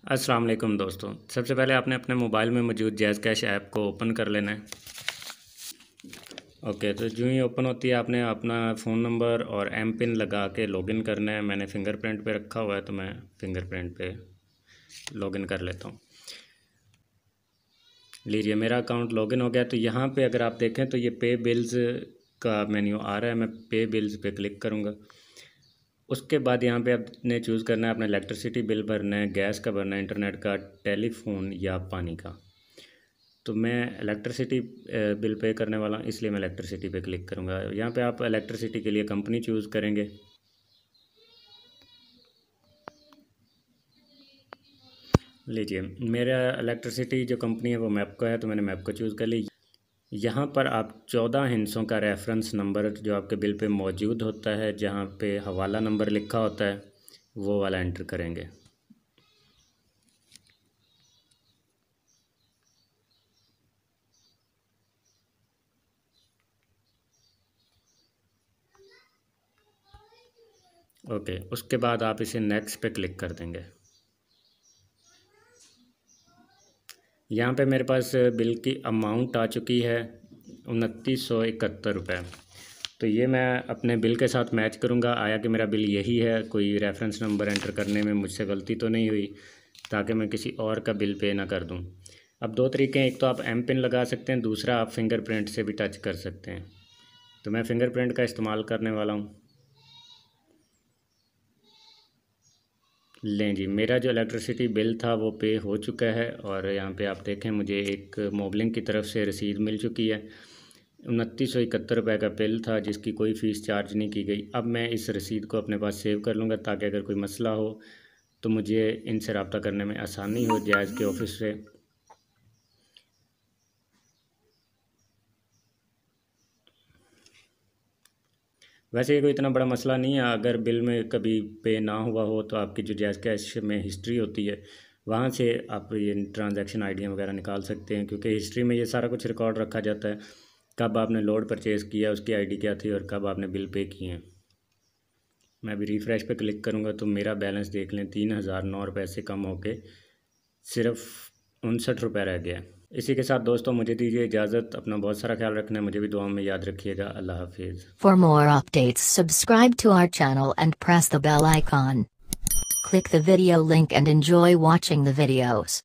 अस्सलाम वालेकुम दोस्तों। सबसे पहले आपने अपने मोबाइल में मौजूद जैज़ कैश ऐप को ओपन कर लेना है। ओके, तो जो ही ओपन होती है आपने अपना फ़ोन नंबर और एम पिन लगा के लॉगिन करना है। मैंने फ़िंगरप्रिंट पे रखा हुआ है तो मैं फ़िंगरप्रिंट पे लॉगिन कर लेता हूँ। लीजिए मेरा अकाउंट लॉगिन हो गया। तो यहाँ पे अगर आप देखें तो ये पे बिल्स का मेन्यू आ रहा है। मैं पे बिल्स पे क्लिक करूँगा। उसके बाद यहाँ पे आपने चूज़ करना है अपना इलेक्ट्रिसिटी बिल भरना है, गैस का भरना है, इंटरनेट का, टेलीफोन या पानी का। तो मैं इलेक्ट्रिसिटी बिल पे करने वाला हूँ, इसलिए मैं इलेक्ट्रिसिटी पे क्लिक करूँगा। यहाँ पे आप इलेक्ट्रिसिटी के लिए कंपनी चूज़ करेंगे। लीजिए मेरा इलेक्ट्रिसिटी जो कंपनी है वो मैपको है, तो मैंने मैपको चूज़ कर ली। यहाँ पर आप 14 हिस्सों का रेफरेंस नंबर जो आपके बिल पे मौजूद होता है, जहाँ पे हवाला नंबर लिखा होता है, वो वाला एंटर करेंगे। ओके, उसके बाद आप इसे नेक्स्ट पे क्लिक कर देंगे। यहाँ पे मेरे पास बिल की अमाउंट आ चुकी है 2971 रुपये। तो ये मैं अपने बिल के साथ मैच करूँगा, आया कि मेरा बिल यही है, कोई रेफरेंस नंबर एंटर करने में मुझसे गलती तो नहीं हुई, ताकि मैं किसी और का बिल पे ना कर दूँ। अब दो तरीके हैं, एक तो आप एम पिन लगा सकते हैं, दूसरा आप फिंगरप्रिंट से भी टच कर सकते हैं। तो मैं फिंगरप्रिंट का इस्तेमाल करने वाला हूँ। लें जी, मेरा जो इलेक्ट्रिसिटी बिल था वो पे हो चुका है और यहाँ पे आप देखें मुझे एक मोबलिंग की तरफ से रसीद मिल चुकी है। 2971 रुपये का बिल था जिसकी कोई फ़ीस चार्ज नहीं की गई। अब मैं इस रसीद को अपने पास सेव कर लूँगा ताकि अगर कोई मसला हो तो मुझे इनसे रब्ता करने में आसानी हो, जैज़ के ऑफ़िस से। वैसे ये कोई इतना बड़ा मसला नहीं है। अगर बिल में कभी पे ना हुआ हो तो आपकी जो जैज़ कैश में हिस्ट्री होती है वहाँ से आप ये ट्रांजैक्शन आईडियाँ वगैरह निकाल सकते हैं, क्योंकि हिस्ट्री में ये सारा कुछ रिकॉर्ड रखा जाता है। कब आपने लोड परचेज़ किया, उसकी आईडी क्या थी, और कब आपने बिल पे किए हैं। मैं अभी रिफ़्रेश पे क्लिक करूँगा तो मेरा बैलेंस देख लें, 3009 रुपये से कम होके सिर्फ 59 रुपये रह गया है। इसी के साथ दोस्तों मुझे दीजिए इजाज़त। अपना बहुत सारा ख्याल रखना है, मुझे भी दुआ में याद रखिएगा। अल्लाह हाफिज़। For more updates, subscribe to our channel and press the bell icon. Click the video link and enjoy watching the videos.